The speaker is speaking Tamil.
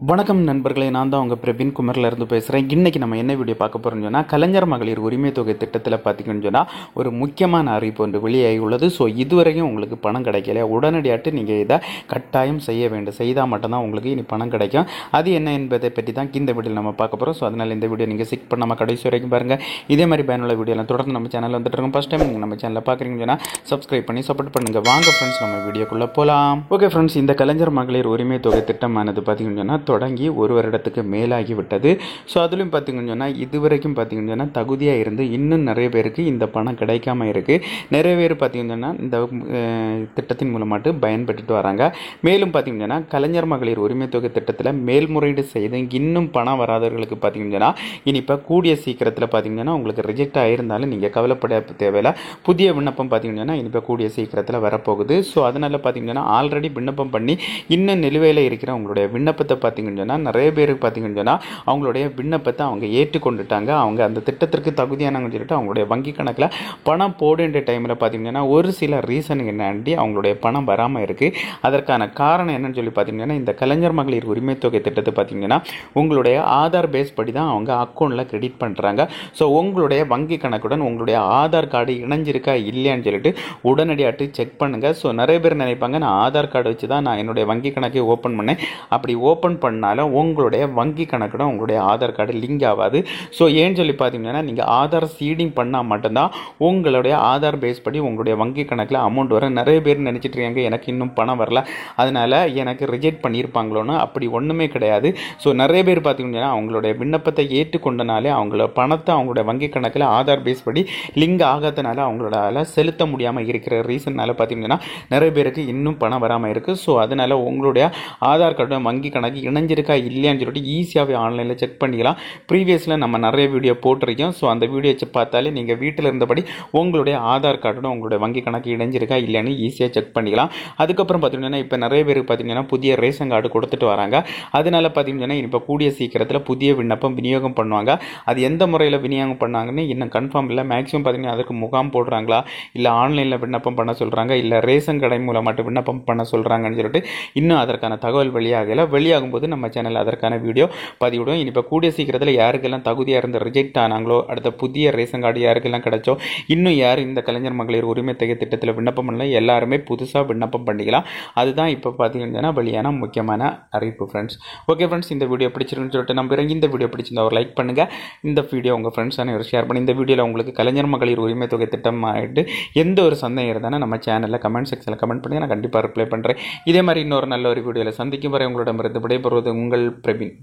வணக்கம் நண்பர்களே, நான் தான் உங்கள் பிரவீன் குமரிலேருந்து பேசுகிறேன். இன்றைக்கி நம்ம என்ன வீடியோ பார்க்க போகிறோம்னு சொன்னால், கலைஞர் மகளிர் உரிமை தொகை திட்டத்தில் பார்த்திங்கன்னு சொன்னால் ஒரு முக்கியமான அறிவிப்பு ஒன்று வெளியாகி உள்ளது. ஸோ இதுவரைக்கும் உங்களுக்கு பணம் கிடைக்கல, உடனடியாட்டு நீங்கள் இதை கட்டாயம் செய்ய வேண்டும். செய்தால் மட்டும்தான் உங்களுக்கு இனி பணம் கிடைக்கும். அது என்ன என்பதை பற்றி தான் இந்த வீடியோவில் நம்ம பார்க்க போகிறோம். ஸோ அதனால் இந்த வீடியோ நீங்கள் ஸ்கிப் பண்ணாமல் கடைசி வரைக்கும் பாருங்கள். இதே மாதிரி பயனுள்ள வீடியோலாம் தொடர்ந்து நம்ம சேனலில் வந்துட்டு இருக்கோம். ஃபஸ்ட் டைம் நீங்கள் நம்ம சேனலில் பார்க்குறீங்கன்னு சொன்னால் சப்ஸ்கிரைப் பண்ணி சப்போர்ட் பண்ணுங்கள். வாங்க ஃப்ரெண்ட்ஸ், நம்ம வீடியோக்குள்ளே போகலாம். ஓகே ஃப்ரெண்ட்ஸ், இந்த கலைஞர் மகளிர் உரிமை தொகை திட்டமானது பார்த்திங்கன்னு சொன்னால் தொடங்கி ஒரு வருடத்துக்கு மேலாகிவிட்டது. ஸோ அதுலேயும் பார்த்திங்கன்னு சொன்னால் இதுவரைக்கும் பார்த்திங்கன்னு சொன்னால் தகுதியாக இருந்து இன்னும் நிறைய பேருக்கு இந்த பணம் கிடைக்காம இருக்குது. நிறைய பேர் பார்த்திங்கன்னு சொன்னால் இந்த திட்டத்தின் மூலமாட்டு பயன்பெற்றுட்டு வராங்க. மேலும் பார்த்திங்கன்னு சொன்னால் கலைஞர் மகளிர் உரிமை தொகை திட்டத்தில் மேல்முறையீடு செய்து இன்னும் பணம் வராதவர்களுக்கு பார்த்திங்கன்னு சொன்னால் இனி இப்போ கூடிய சீக்கிரத்தில் பார்த்திங்கன்னா உங்களுக்கு ரிஜெக்ட் ஆகிருந்தாலும் நீங்கள் கவலைப்பட தேவையில்லை. புதிய விண்ணப்பம் பார்த்திங்கன்னா இனி இப்போ கூடிய சீக்கிரத்தில் வரப்போகுது. ஸோ அதனால் பார்த்திங்கன்னா ஆல்ரெடி விண்ணப்பம் பண்ணி இன்னும் நிலுவையில் இருக்கிற உங்களுடைய விண்ணப்பத்தை பார்த்திங்கன்னு சொன்னால் நிறைய பேருக்கு பார்த்திங்கன்னு சொன்னால் அவங்களுடைய விண்ணப்பத்தை அவங்க ஏற்றுக்கொண்டுட்டாங்க. அவங்க அந்த திட்டத்திற்கு தகுதியானவங்க சொல்லிட்டு அவங்களுடைய வங்கி கணக்கில் பணம் போடுன்ற டைமில் பார்த்திங்கன்னா ஒரு சில ரீசனுக்கு என்னாண்டி அவங்களுடைய பணம் வராமல் இருக்குது. அதற்கான காரணம் என்னன்னு சொல்லி பார்த்திங்கன்னா இந்த கலைஞர் மகளிர் உரிமை தொகை திட்டத்தை பார்த்திங்கன்னா உங்களுடைய ஆதார் பேஸ் படி தான் அவங்க அக்கௌண்ட்டில் கிரெடிட் பண்ணுறாங்க. ஸோ உங்களுடைய வங்கி கணக்குடன் உங்களுடைய ஆதார் கார்டு இணைஞ்சிருக்கா இல்லையான்னு சொல்லிட்டு உடனடியாட்டு செக் பண்ணுங்கள். ஸோ நிறைய பேர் நினைப்பாங்க நான் ஆதார் கார்டு வச்சு தான் நான் என்னுடைய வங்கி கணக்கை ஓப்பன் பண்ணேன். அப்படி ஓப்பன் பண்ணாலும் உங்களுடைய வங்கி கணக்குட உங்களுடைய ஆதார் கார்டு லிங்க் ஆகாது. ஸோ ஏன்னு சொல்லி பார்த்தீங்கன்னா நீங்கள் ஆதார் சீடிங் பண்ணால் மட்டும்தான் உங்களுடைய ஆதார் பேஸ் படி உங்களுடைய வங்கி கணக்கில் அமௌண்ட் வர. நிறைய பேர் நினச்சிட்டு இருக்காங்க எனக்கு இன்னும் பணம் வரல, அதனால் எனக்கு ரிஜெக்ட் பண்ணியிருப்பாங்களோன்னு. அப்படி ஒன்றுமே கிடையாது. ஸோ நிறைய பேர் பார்த்தீங்கன்னா அவங்களுடைய விண்ணப்பத்தை ஏற்றுக்கொண்டனாலே அவங்களோட பணத்தை அவங்களுடைய வங்கி கணக்கில் ஆதார் பேஸ் படி லிங்க் ஆகாதனால அவங்களால செலுத்த முடியாமல் இருக்கிற ரீசன்னால பார்த்தீங்கன்னா நிறைய பேருக்கு இன்னும் பணம் வராமல் இருக்குது. ஸோ அதனால் உங்களுடைய ஆதார் கார்டு வங்கி கணக்கு இணைஞ்சிருக்கா இல்லையான்னு சொல்லிட்டு ஈஸியாகவே ஆன்லைனில் செக் பண்ணிக்கலாம். ப்ரீவியஸில் நம்ம நிறைய வீடியோ போட்டிருக்கோம். ஸோ அந்த வீடியோ வச்சு பார்த்தாலே நீங்கள் வீட்டில் இருந்தபடி உங்களுடைய ஆதார் கார்டோட உங்களுடைய வங்கி கணக்கு இணைஞ்சிருக்கா இல்லையான்னு ஈஸியாக செக் பண்ணிக்கலாம். அதுக்கப்புறம் பார்த்தீங்கன்னா இப்போ நிறைய பேருக்கு பார்த்தீங்கன்னா புதிய ரேஷன் கார்டு கொடுத்துட்டு வராங்க. அதனால பார்த்தீங்கன்னா இப்போ கூடிய சீக்கிரத்தில் புதிய விண்ணப்பம் விநியோகம் பண்ணுவாங்க. அது எந்த முறையில் விநியோகம் பண்ணாங்கன்னு இன்னும் கன்ஃபார்ம் இல்லை. மேக்ஸிமம் பார்த்தீங்கன்னா அதுக்கு முகாம் போடுறாங்களா, இல்லை ஆன்லைனில் விண்ணப்பம் பண்ண சொல்கிறாங்க, இல்லை ரேஷன் கடை மூலமாட்டு விண்ணப்பம் பண்ண சொல்கிறாங்கன்னு சொல்லிட்டு இன்னும் அதற்கான தகவல் வெளியாகும் போது நம்ம சேனல் அதற்கான வீடியோ பதிவிடும். இப்போ கூடிய சீக்கிரத்தில் யாருக்கெல்லாம் தகுதியாக இருந்து ரிஜெக்ட் ஆனாங்களோ, அடுத்த புதிய ரேஷன் கார்டு யாருக்கெல்லாம் கிடைச்சோ, இன்னும் யார் இந்த கலைஞர் மகளிர் உரிமை தொகை திட்டத்தில் விண்ணப்பம் பண்ணல எல்லாருமே புதுசாக விண்ணப்பம் பண்ணிக்கலாம். அதுதான் இப்போ பார்த்தீங்கன்னா வெளியான முக்கியமான அறிவிப்பு ஃப்ரெண்ட்ஸ். ஓகே ஃப்ரெண்ட்ஸ், இந்த வீடியோ பிடிச்சிருக்குன்னு சொல்லிட்டு நம்புறேன். இந்த வீடியோ பிடிச்சிருந்தா ஒரு லைக் பண்ணுங்கள். இந்த வீடியோ உங்கள் ஃப்ரெண்ட்ஸ் அனைவரும் ஷேர் பண்ணி இந்த வீடியோவில் உங்களுக்கு கலைஞர் மகளிர் உரிமை தொகை திட்டம் ஆகிட்டு எந்த ஒரு சந்தேகம் இருந்தாலும் நம்ம சேனலில் கமெண்ட் செக்ஷனில் கமெண்ட் பண்ணி நான் கண்டிப்பாக ரிப்ளை பண்ணுறேன். இதே மாதிரி இன்னொரு நல்ல ஒரு வீடியோவில் சந்திக்கும் வரை உங்களிடமிருந்து விடைபெறுவது உங்கள் பிரவீன்.